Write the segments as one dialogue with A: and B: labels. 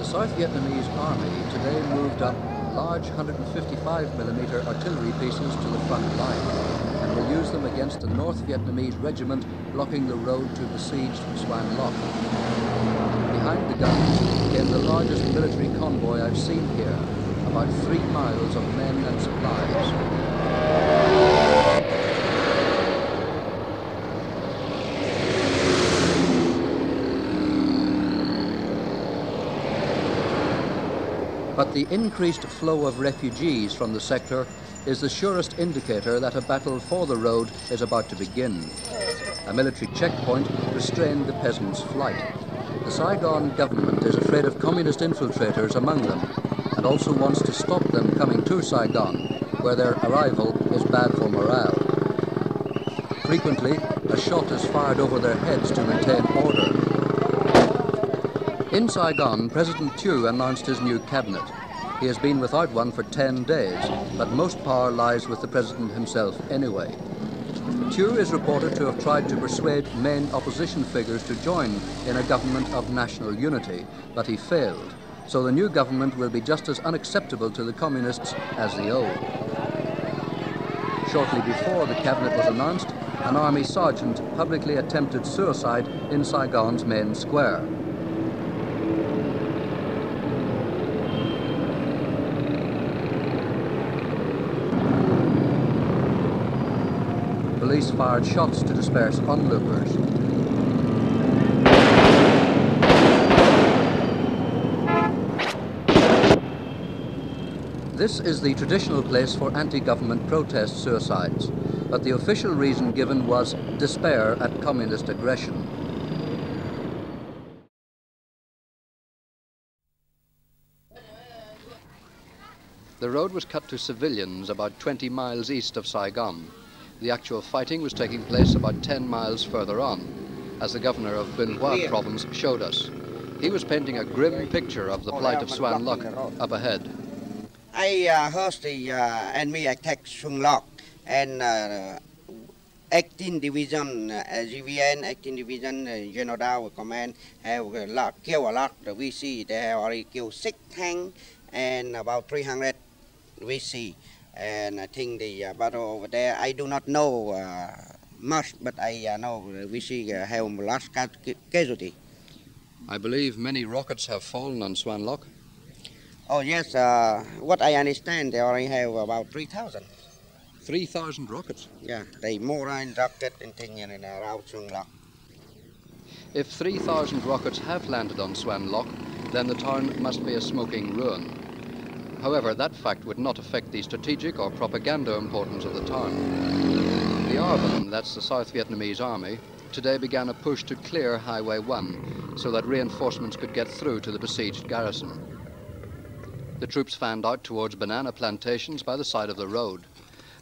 A: South Vietnamese army today moved up large 155mm artillery pieces to the front line and will use them against a North Vietnamese regiment blocking the road to besieged Xuan Loc. Behind the guns came the largest military convoy I've seen here, about 3 miles of men and supplies. But the increased flow of refugees from the sector is the surest indicator that a battle for the road is about to begin. A military checkpoint restrained the peasants' flight. The Saigon government is afraid of communist infiltrators among them and also wants to stop them coming to Saigon, where their arrival is bad for morale. Frequently, a shot is fired over their heads to maintain order. In Saigon, President Thieu announced his new cabinet. He has been without one for 10 days, but most power lies with the president himself anyway. Thieu is reported to have tried to persuade main opposition figures to join in a government of national unity, but he failed. So the new government will be just as unacceptable to the communists as the old. Shortly before the cabinet was announced, an army sergeant publicly attempted suicide in Saigon's main square. Police fired shots to disperse onlookers. This is the traditional place for anti-government protest suicides, but the official reason given was despair at communist aggression. The road was cut to civilians about 20 miles east of Saigon. The actual fighting was taking place about 10 miles further on, as the governor of Binh Hoa province showed us. He was painting a grim picture of the plight of Xuan Loc up ahead.
B: I heard the enemy attack Xuan Loc and 18 Division GVN, 18 Division General Command have killed a lot. The VC, they have already killed 6 tanks and about 300 VC. And I think the battle over there, I do not know much, but I know we see have a lot of casualty.
A: I believe many rockets have fallen on Xuan Loc.
B: Oh yes, what I understand, they already have about 3,000.
A: 3,000 rockets?
B: Yeah, they more in rocket and thing in around Xuan Loc.
A: If 3,000 rockets have landed on Xuan Loc, then the town must be a smoking ruin. However, that fact would not affect the strategic or propaganda importance of the town. The ARVN, that's the South Vietnamese Army, today began a push to clear Highway 1 so that reinforcements could get through to the besieged garrison. The troops fanned out towards banana plantations by the side of the road.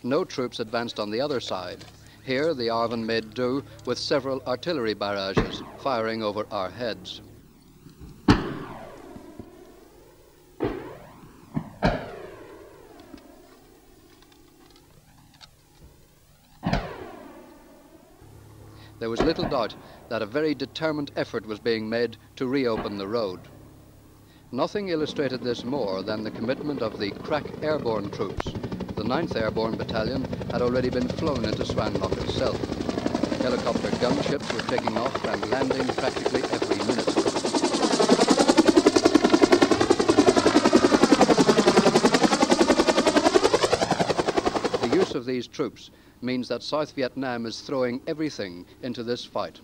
A: No troops advanced on the other side. Here, the ARVN made do with several artillery barrages firing over our heads. There was little doubt that a very determined effort was being made to reopen the road. Nothing illustrated this more than the commitment of the crack airborne troops. The 9th Airborne Battalion had already been flown into Xuan Loc itself. Helicopter gunships were taking off and landing practically every minute. The use of these troops means that South Vietnam is throwing everything into this fight.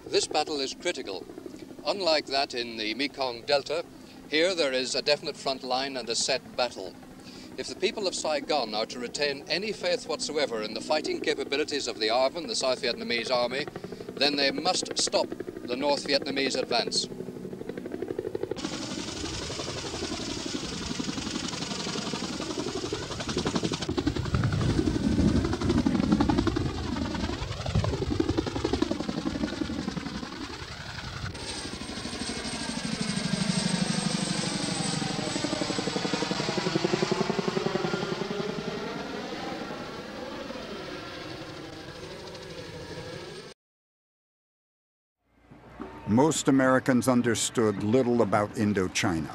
A: This battle is critical. Unlike that in the Mekong Delta, here there is a definite front line and a set battle. If the people of Saigon are to retain any faith whatsoever in the fighting capabilities of the ARVN, the South Vietnamese Army, then they must stop the North Vietnamese advance.
C: Most Americans understood little about Indochina.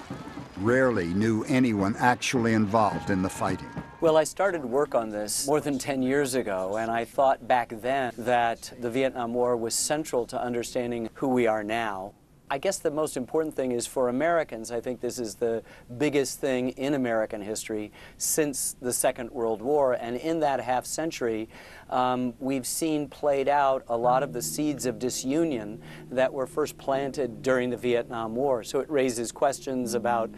C: Rarely knew anyone actually involved in the fighting.
D: Well, I started work on this more than 10 years ago, and I thought back then that the Vietnam War was central to understanding who we are now. I guess the most important thing is for Americans, I think this is the biggest thing in American history since the Second World War. And in that half century, we've seen played out a lot of the seeds of disunion that were first planted during the Vietnam War. So it raises questions about,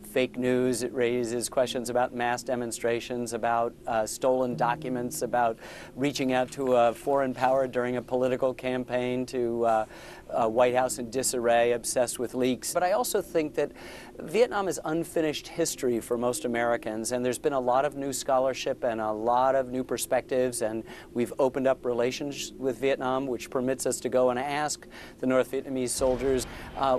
D: fake news. It raises questions about mass demonstrations, about stolen documents, about reaching out to a foreign power during a political campaign, to White House in disarray, obsessed with leaks. But I also think that Vietnam is unfinished history for most Americans, and there's been a lot of new scholarship and a lot of new perspectives, and we've opened up relations with Vietnam, which permits us to go and ask the North Vietnamese soldiers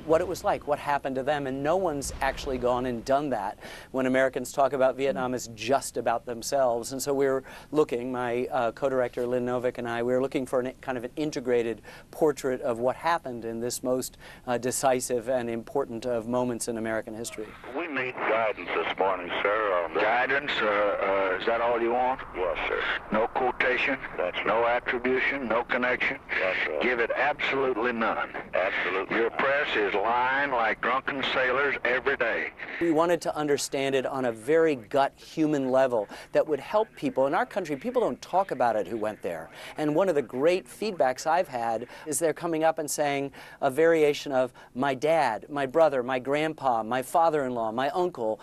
D: what it was like, what happened to them, and no one's actually gone and done that. When Americans talk about Vietnam, it's just about themselves, and so we're looking, my co-director Lynn Novick and I, we're looking for kind of an integrated portrait of what happened in this most decisive and important of moments in American history.
E: We need guidance this morning, sir. Guidance, is that all you want? Yes, sir. No quotation? That's right. No attribution? No connection? That's right. Give it absolutely none. Absolutely. Your press is lying like drunken sailors every day.
D: We wanted to understand it on a very gut human level that would help people. In our country, people don't talk about it who went there. And one of the great feedbacks I've had is they're coming up and saying a variation of my dad, my brother, my grandpa, my father-in-law, my uncle.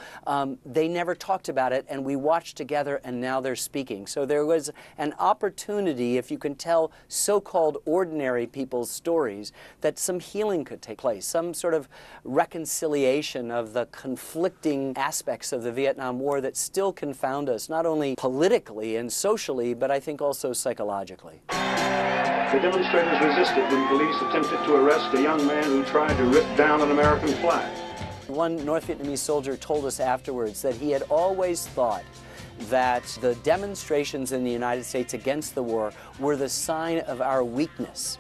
D: They never talked about it, and we watched together, and now they're speaking. So there was an opportunity, if you can tell so-called ordinary people's stories, that some healing could take place, some sort of reconciliation of the conflicting aspects of the Vietnam War that still confound us, not only politically and socially, but I think also psychologically.
F: The demonstrators resisted when police attempted to arrest a young man who tried to rip down an American flag.
D: One North Vietnamese soldier told us afterwards that he had always thought that the demonstrations in the United States against the war were the sign of our weakness.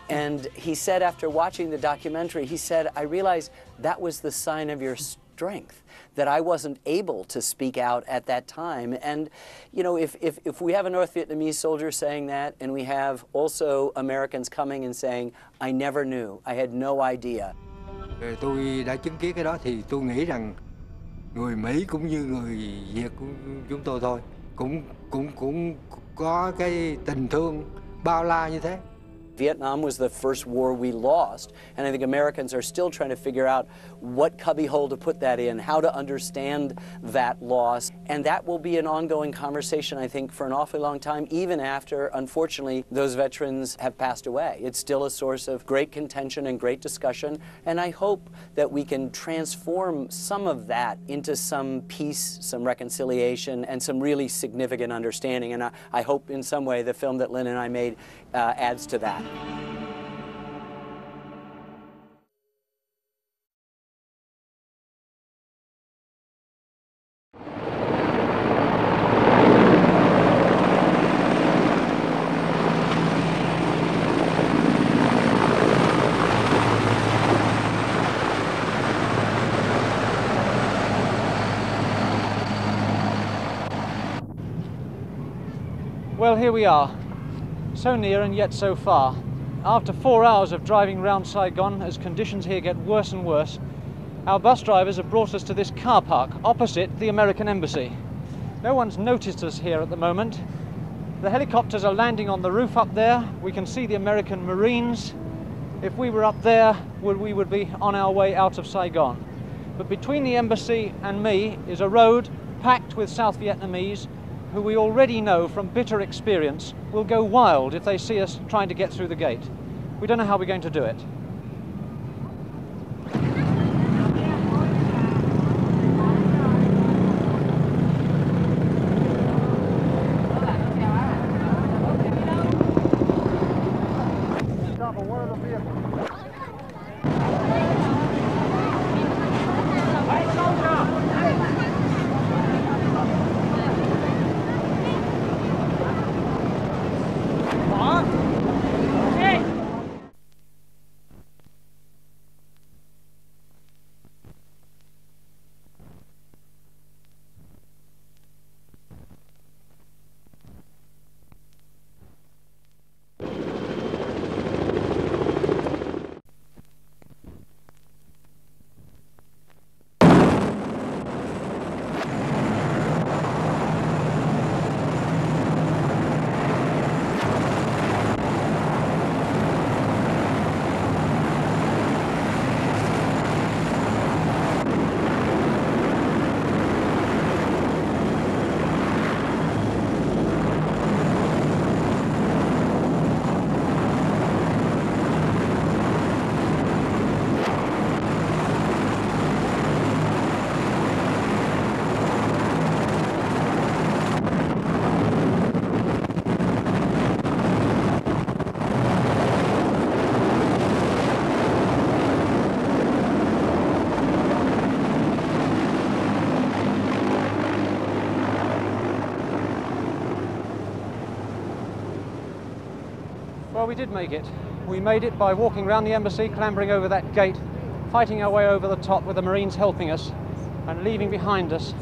D: And he said after watching the documentary, he said, I realized that was the sign of your strength, that I wasn't able to speak out at that time. And, if we have a North Vietnamese soldier saying that, and we have also Americans coming and saying, I never knew, I had no idea.
G: Tôi đã chứng kiến cái đó thì tôi nghĩ rằng người Mỹ cũng như người Việt của chúng tôi thôi, cũng có cái tình thương bao la như thế.
D: Vietnam was the first war we lost, and I think Americans are still trying to figure out what cubbyhole to put that in, how to understand that loss, and that will be an ongoing conversation, I think, for an awfully long time, even after, unfortunately, those veterans have passed away. It's still a source of great contention and great discussion, and I hope that we can transform some of that into some peace, some reconciliation, and some really significant understanding, and I hope in some way the film that Lynn and I made adds to that.
H: Well, here we are, so near and yet so far. After 4 hours of driving round Saigon, as conditions here get worse and worse, our bus drivers have brought us to this car park opposite the American Embassy. No one's noticed us here at the moment. The helicopters are landing on the roof up there. We can see the American Marines. If we were up there, we would be on our way out of Saigon. But between the embassy and me is a road packed with South Vietnamese who we already know from bitter experience will go wild if they see us trying to get through the gate. We don't know how we're going to do it. Well, we did make it. We made it by walking around the embassy, clambering over that gate, fighting our way over the top with the Marines helping us, and leaving behind us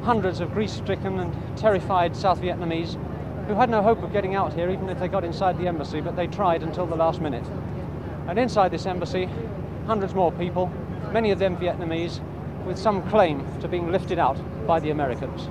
H: hundreds of grief-stricken and terrified South Vietnamese who had no hope of getting out here even if they got inside the embassy, but they tried until the last minute. And inside this embassy, hundreds more people, many of them Vietnamese, with some claim to being lifted out by the Americans.